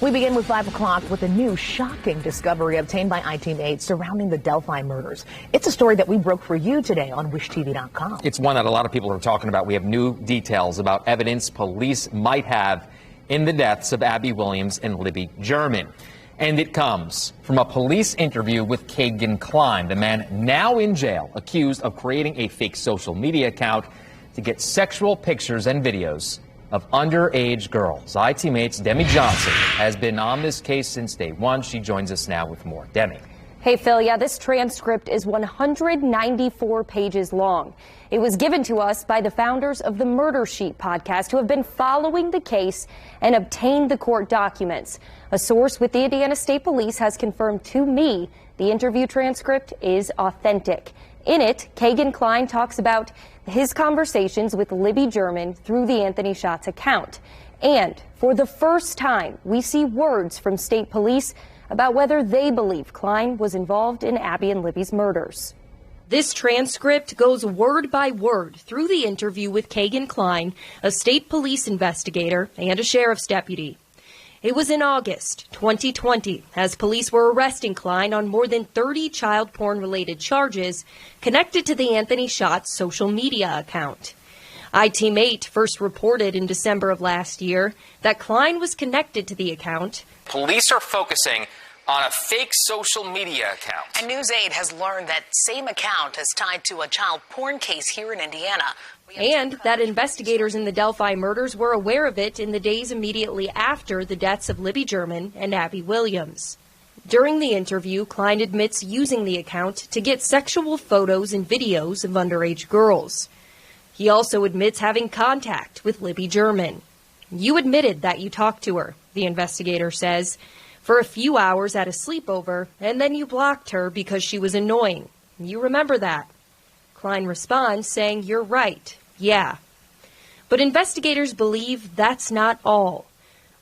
We begin with 5 o'clock with a new shocking discovery obtained by I-Team 8 surrounding the Delphi murders. It's a story that we broke for you today on WishTV.com. It's one that a lot of people are talking about. We have new details about evidence police might have in the deaths of Abby Williams and Libby German. And it comes from a police interview with Kegan, Kline, the man now in jail, accused of creating a fake social media account to get sexual pictures and videos of underage girls. I-Teammate's Demi Johnson has been on this case since day one. She joins us now with more. Demi. Hey, Phil. Yeah, this transcript is 194 pages long. It was given to us by the founders of the Murder Sheet podcast, who have been following the case and obtained the court documents. A source with the Indiana State Police has confirmed to me the interview transcript is authentic. In it, Kegan Kline talks about his conversations with Libby German through the Anthony Shots account. And for the first time, we see words from state police about whether they believe Kline was involved in Abby and Libby's murders. This transcript goes word by word through the interview with Kegan Kline, a state police investigator and a sheriff's deputy. It was in August 2020 as police were arresting Kline on more than 30 child porn-related charges connected to the Anthony Shots social media account. I-Team 8 first reported in December of last year that Kline was connected to the account. Police are focusing on a fake social media account. And News 8 has learned that same account is tied to a child porn case here in Indiana. And that investigators in the Delphi murders were aware of it in the days immediately after the deaths of Libby German and Abby Williams. During the interview, Kline admits using the account to get sexual photos and videos of underage girls. He also admits having contact with Libby German. You admitted that you talked to her, the investigator says, for a few hours at a sleepover, and then you blocked her because she was annoying. You remember that? Kline responds saying, "You're right. Yeah." But investigators believe that's not all.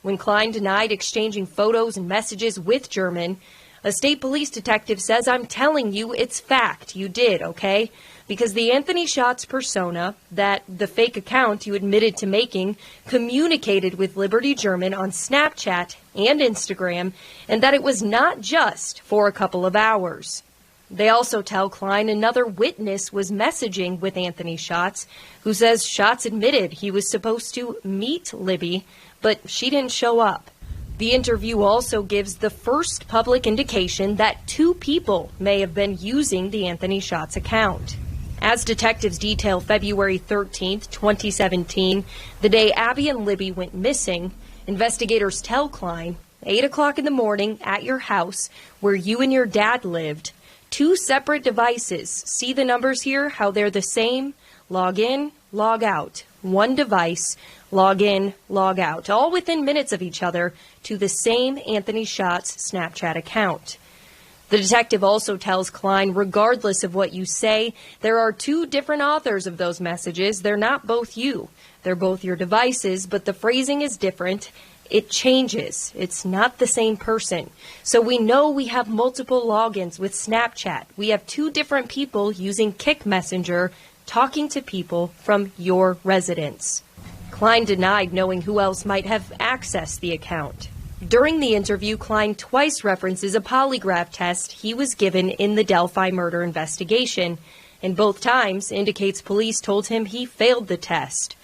When Kline denied exchanging photos and messages with German, a state police detective says, "I'm telling you, it's fact. You did, okay? Because the Anthony Shots persona, that the fake account you admitted to making, communicated with Liberty German on Snapchat and Instagram, and that it was not just for a couple of hours." They also tell Kline another witness was messaging with Anthony Shots, who says Shots admitted he was supposed to meet Libby, but she didn't show up. The interview also gives the first public indication that two people may have been using the Anthony Shots account. As detectives detail February 13th, 2017, the day Abby and Libby went missing, investigators tell Kline, 8 o'clock in the morning at your house where you and your dad lived, two separate devices. See the numbers here, how they're the same? Log in, log out. One device, log in, log out, all within minutes of each other to the same Anthony Shots Snapchat account. The detective also tells Kline, regardless of what you say, there are two different authors of those messages. They're not both you. They're both your devices, but the phrasing is different. It changes. It's not the same person. So we know we have multiple logins with Snapchat. We have two different people using Kick Messenger talking to people from your residence. Kline denied knowing who else might have accessed the account. During the interview, Kline twice references a polygraph test he was given in the Delphi murder investigation, and both times indicates police told him he failed the test.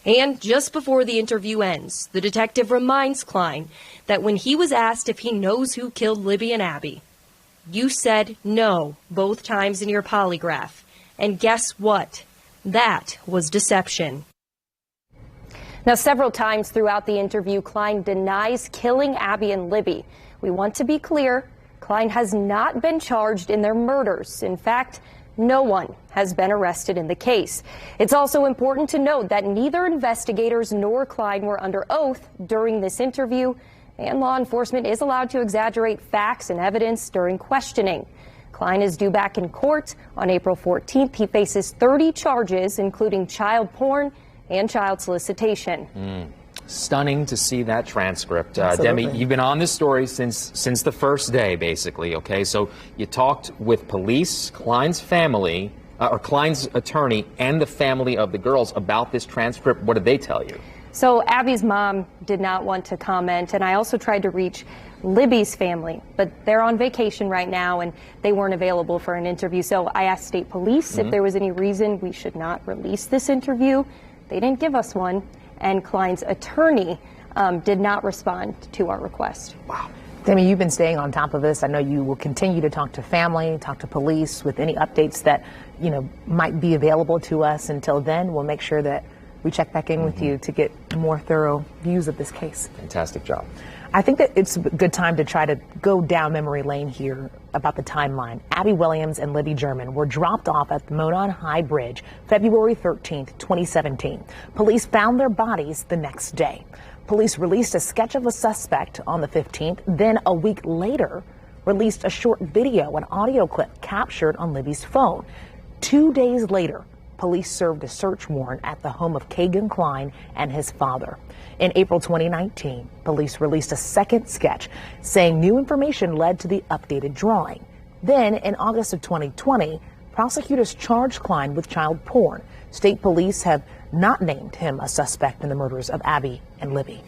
And just before the interview ends, the detective reminds Kline that when he was asked if he knows who killed Libby and Abby, you said no both times in your polygraph. And guess what? That was deception. Now, several times throughout the interview, Kline denies killing Abby and Libby. We want to be clear, Kline has not been charged in their murders. In fact, no one has been arrested in the case. It's also important to note that neither investigators nor Kline were under oath during this interview, and law enforcement is allowed to exaggerate facts and evidence during questioning. Kline is due back in court on April 14th. He faces 30 charges, including child porn and child solicitation. Stunning to see that transcript. Demi, you've been on this story since the first day, basically, okay? So you talked with police, Kline's family, or Kline's attorney, and the family of the girls about this transcript. What did they tell you? So Abby's mom did not want to comment, and I also tried to reach Libby's family, but they're on vacation right now and they weren't available for an interview. So I asked state police if there was any reason we should not release this interview. They didn't give us one, and Kline's attorney did not respond to our request. Wow. Tammy, you've been staying on top of this. I know you will continue to talk to family, talk to police with any updates that, might be available to us. Until then, we'll make sure that we check back in with you to get more thorough views of this case. Fantastic job. I think that it's a good time to try to go down memory lane here about the timeline. Abby Williams and Libby German were dropped off at the Monon High Bridge February 13th, 2017. Police found their bodies the next day. Police released a sketch of a suspect on the 15th, then a week later released a short video and audio clip captured on Libby's phone. 2 days later, police served a search warrant at the home of Kegan Kline and his father. In April 2019, police released a second sketch saying new information led to the updated drawing. Then, in August of 2020, prosecutors charged Kline with child porn. State police have not named him a suspect in the murders of Abby and Libby.